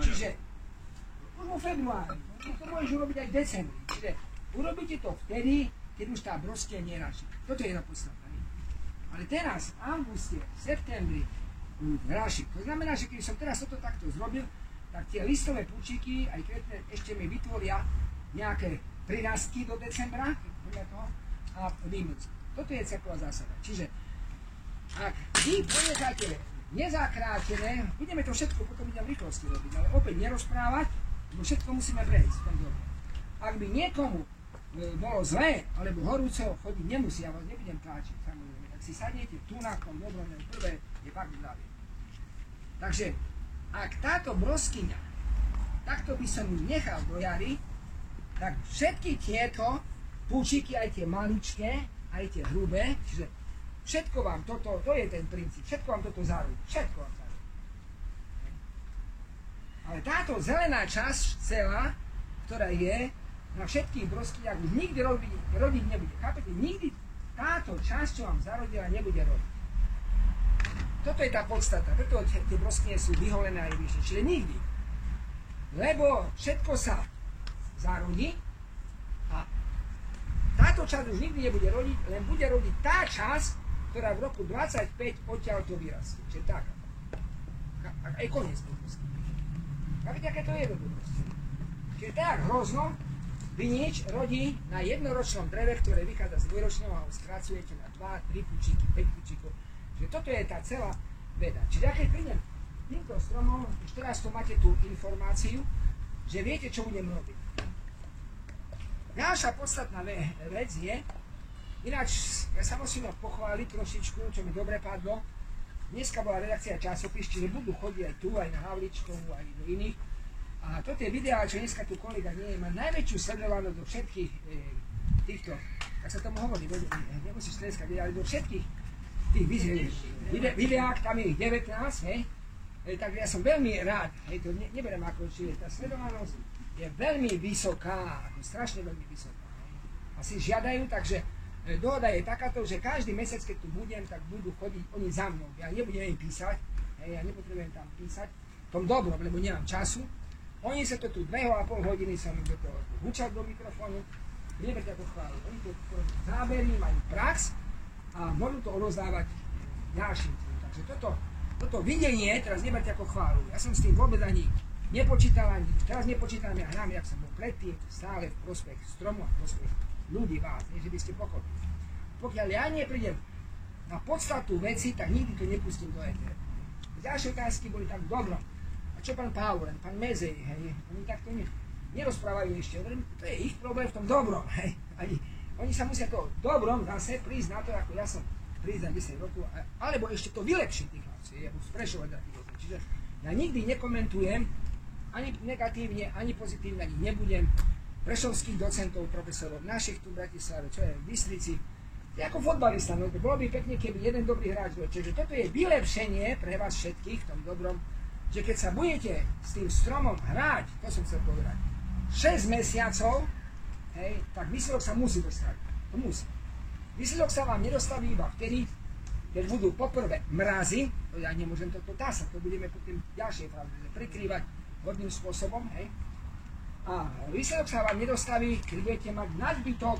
Čiže už vo februári, to môžeš urobiť aj v decembri. Čiže urobíte to vtedy, keď už tá brostia neraší. Toto je na podstata. Ale teraz, v auguste, v septembri, raší. To znamená, že keď som teraz toto takto zrobil, tak tie listové púčiky, aj kvetné, ešte mi vytvoria nejaké prirastky do decembra, a výmlc. Toto je celková zásada. Čiže, ak vy ponecháte nezakrátené, budeme to všetko potom v rýchlosti robiť, ale opäť nerozprávať, lebo všetko musíme prejsť. Ak by niekomu bolo zlé, alebo horúco, chodiť nemusí, ja vás nebudem tlačiť, samozrejme. Ak si sadnete tu na tom dobrom, prvé je fakt zdravie. Takže, ak táto broskyňa, takto by som ju nechal do jary, tak všetky tieto púčiky, aj tie maličké, aj tie hrubé, čiže všetko vám toto, to je ten princíp, všetko vám toto zarúdi, všetko vám zarúdi. Ale táto zelená časť celá, ktorá je na všetkých broskyniach, už nikdy rodiť nebude. Chápete? Nikdy táto časť, čo vám zarodila, nebude rodiť. Toto je tá podstata, preto tie broskyne sú vyholené aj vyššie, čiže nikdy. Lebo všetko sa zarodí a táto časť už nikdy nebude rodiť, len bude rodiť tá časť, ktorá v roku 25 odtiaľ to vyrastie. Čiže tak. Aj koniec tej broskyne. Chápete, aké to je jednoduchosti? Čiže tak hrozno, vy nič rodí na jednoročnom dreve, ktoré vychádza z dvojročného a ho skracujete na 2, 3 pučíky, 5 pučíkov. Čiže toto je tá celá veda. Čiže keď prídem týmto stromom, už teraz tu máte tú informáciu, že viete, čo budem robiť. Ďalšia podstatná vec je, ináč ja sa musím pochváliť trošičku, čo mi dobre padlo. Dneska bola redakcia časopis, čiže budú chodiť aj tu, aj na Havličkovú, aj do iných. A toto je videá, čo dneska tu kolega nie je, má najväčšiu sledovanosť do všetkých týchto, tak sa tomu hovorí, nemusíš tleskať, ale do všetkých tých videách, tam je ich 19, hej, tak ja som veľmi rád, hej, to neberiem ako, či tá sledovanosť je veľmi vysoká, ako strašne veľmi vysoká, hej. Asi žiadajú, takže dohoda je takáto, že každý mesiac, keď tu budem, tak budú chodiť oni za mnou, ja nebudem im písať, hej, ja nepotrebujem tam písať, v tom dobrom, lebo nemám času. Oni sa to tu 2,5 hodiny som im do toho húčal do mikrofónu, neberte ako chválu. Oni to záberí, majú prax a môžu to odozdávať ďalším tým. Takže toto videnie teraz neberte ako chválu. Ja som s tým vôbec ani nepočítal, ani teraz nepočítam, ja hrám, jak som bol predtým, stále v prospech stromu a v prospech ľudí vás, nie že by ste pochopili. Pokiaľ ja neprídem na podstatu veci, tak nikdy to nepustím do éteru. Ďalšie otázky boli tak dobro. Čo pán Paulen, pán Mezej, hej, oni takto nerozprávajú ešte, to je ich problém v tom dobrom, hej. Oni sa musia to dobrom zase prísť na to, ako ja som prísť za 10 rokov, alebo ešte to vylepšiť tých hlasov, sprešovať za tých hlasov. Čiže ja nikdy nekomentujem, ani negatívne, ani pozitívne, ani nebudem prešovských docentov, profesorov, našich tu v Bratislave, čo je v Bystrici, ako fotbalista, no to bolo by pekne, keby jeden dobrý hráč bol. Čiže toto je vylepšenie pre vás všetkých v tom dobrom, že keď sa budete s tým stromom hrať, to som chcel povedať, 6 mesiacov, hej, tak výsledok sa musí dostaviť. To musí. Výsledok sa vám nedostaví iba vtedy, keď budú poprvé mrazy, to ja nemôžem toto tásať, to budeme potom ďalšej pravde prikrývať hodným spôsobom, hej. A výsledok sa vám nedostaví, keď budete mať nadbytok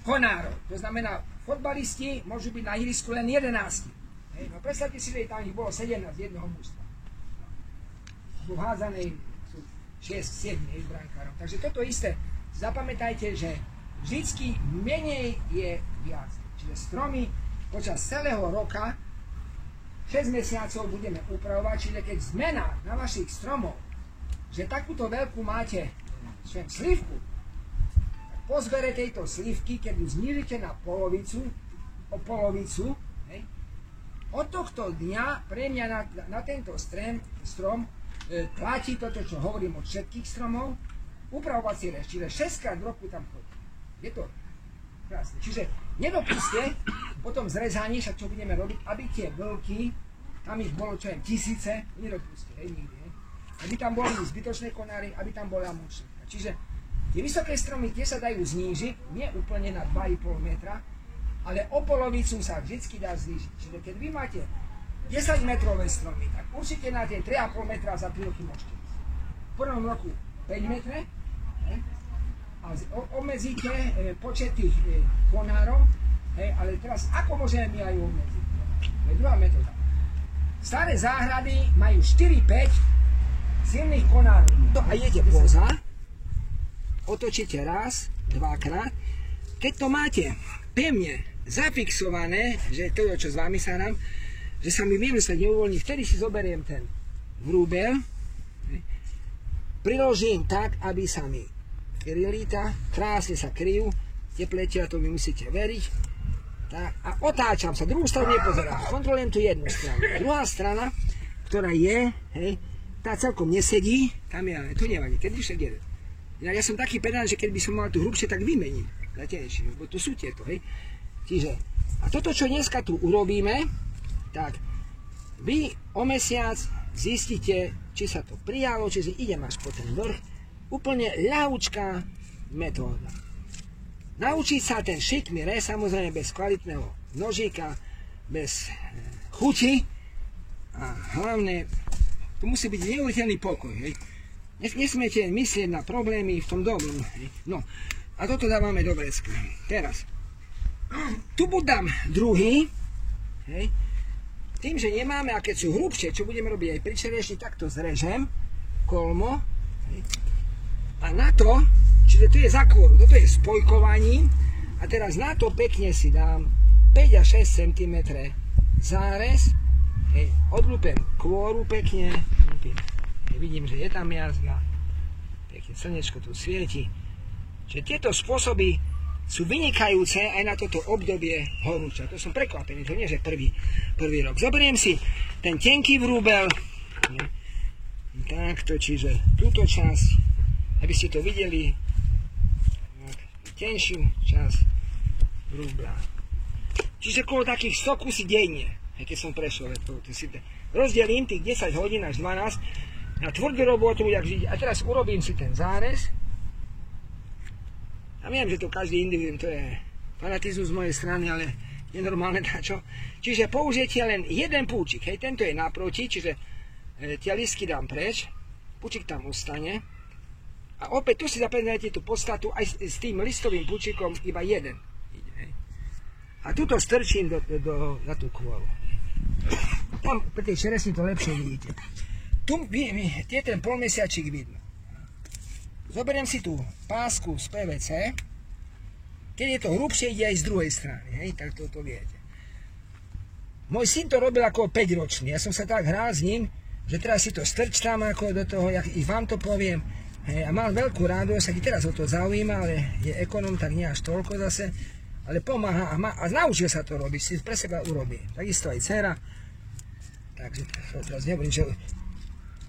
konárov. To znamená, fotbalisti môžu byť na ihrisku len 11. Hej. No predstavte si, že tam ich bolo 17 z jedného mužstva. V hádzanej sú 6-7 brankárov. Takže toto isté, zapamätajte, že vždycky menej je viac. Čiže stromy počas celého roka 6 mesiacov budeme upravovať, čiže keď zmena na vašich stromov, že takúto veľkú máte slivku, tak po zbere tejto slivky, keď ju znížite na polovicu, o polovicu, hej, od tohto dňa pre mňa na tento strom platí toto, čo hovorím od všetkých stromov, upravovací rež, čiže 6-krát v roku tam chodí. Je to krásne. Čiže nedopustite potom zrezanie, však čo budeme robiť, aby tie vlky, tam ich bolo čo je tisíce, nedopustite, hej, nikdy. Hej. Aby tam boli zbytočné konáry, aby tam bola mučná. Čiže tie vysoké stromy, tie sa dajú znížiť, nie úplne na 2,5 metra, ale o polovicu sa vždy dá znížiť. Čiže keď vy máte 10 metrové stromy, tak určite na tie 3,5 metra za 3 roky môžete. prvom roku 5 metre a obmedzíte počet tých konárov, ale teraz ako môžeme my aj obmedziť? To je druhá metóda. Staré záhrady majú 4-5 silných konárov. A idete poza, otočíte raz, dvakrát. Keď to máte pevne zafixované, že to, čo s vami sa nám, že sa mi vymysleť neuvoľní, vtedy si zoberiem ten vrúbel, priložím tak, aby sa mi krylíta, krásne sa kryjú, tepletia, to vy musíte veriť, tak, a otáčam sa, druhú stranu nepozerám, kontrolujem tu jednu stranu. Druhá strana, ktorá je, tá celkom nesedí, tam je, tu nevadí, ten však jeden. Ja som taký pedant, že keď by som mal tu hrubšie, tak vymením, lebo tu sú tieto, Čiže, a toto, čo dneska tu urobíme, tak vy o mesiac zistíte, či sa to prijalo, čiže idem až po ten vrch. Úplne ľahučká metóda. Naučiť sa ten šikmý rez, samozrejme bez kvalitného nožíka, bez chuti a hlavne tu musí byť neuveriteľný pokoj. Nesmiete myslieť na problémy v tom domu. No, a toto dávame do vrecka. Teraz, tu buď dám druhý, tým, že nemáme, a keď sú hrubšie, čo budeme robiť aj pri čerešni, tak to zrežem, kolmo, a na to, čiže to je zakôr, toto je spojkovaním, a teraz na to pekne si dám 5 až 6 cm zárez, odlúpem kôru pekne, vidím, že je tam jazva, pekne slnečko tu svieti, čiže tieto spôsoby sú vynikajúce aj na toto obdobie horúča. To som prekvapený, to nie je prvý rok. Zoberiem si ten tenký vrúbel, takto, čiže túto časť, aby ste to videli, tenšiu časť vrúbla. Čiže okolo takých 100 kusí denne, keď som prešiel, rozdelím tých 10 hodín až 12 na tvrdú robotu, a teraz urobím si ten zárez. A viem, že to každý individuum, to je fanatizmus z mojej strany, ale je normálne dačo. Čiže použijete len jeden púčik, tento je naproti, čiže tie listky dám preč, púčik tam ostane. A opäť tu si zapamätajte tú podstatu, aj s tým listovým púčikom iba jeden. A tuto strčím na tú kôru. Tam pri tej čeresni to lepšie vidíte. Tu je ten polmesiačik vidno. Zoberiem si tú pásku z PVC, keď je to hrubšie, ide aj z druhej strany, tak to viete. Môj syn to robil ako 5-ročný, ja som sa tak hral s ním, že teraz si to strčtam ako do toho, i vám to poviem, a mal veľkú radosť, aj teraz o to zaujíma, ale je ekonom, tak nie až toľko zase, ale pomáha a naučil sa to robiť, si pre seba urobí. Takisto aj dcera, takže teraz nehovorím, že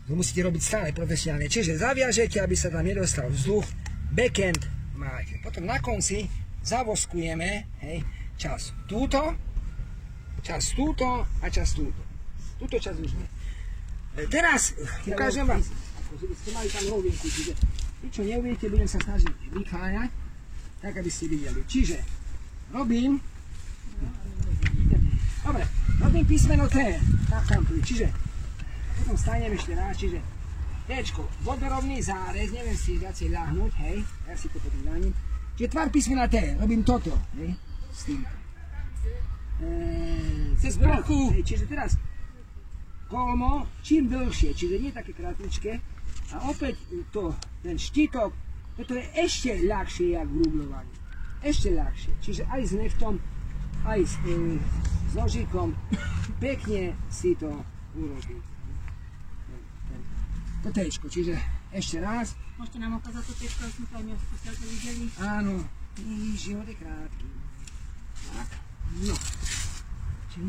to musíte robiť stále profesionálne. Čiže zaviažete, aby sa tam nedostal vzduch. Backend máte. Potom na konci zavoskujeme čas túto, čas túto a čas túto. Túto čas už nie. Teraz ukážem vám, že by ste mali tam rovinku. Čiže vy, čo neuviete, budem sa snažiť vykájať, tak aby ste videli. Čiže robím, dobre, robím písmeno T. Čiže potom stanem ešte raz, čiže Tčko, vodorovný zárez, neviem si viacej ľahnúť, ja si to potom ľahním. Čiže tvar písmena T, robím toto, s tým. Cez vrchu, čiže teraz kolmo, čím dlhšie, čiže nie také krátličké. A opäť ten štítok, toto je ešte ľahšie, jak vrúbľovanie. Ešte ľahšie, čiže aj s neftom, aj s nožíkom, pekne si to urobí. To Tčko, čiže ešte raz. Môžete nám ukázať to Tčko, aby sme to aj my to videli? Áno, život je krátky. Tak, no. Čiže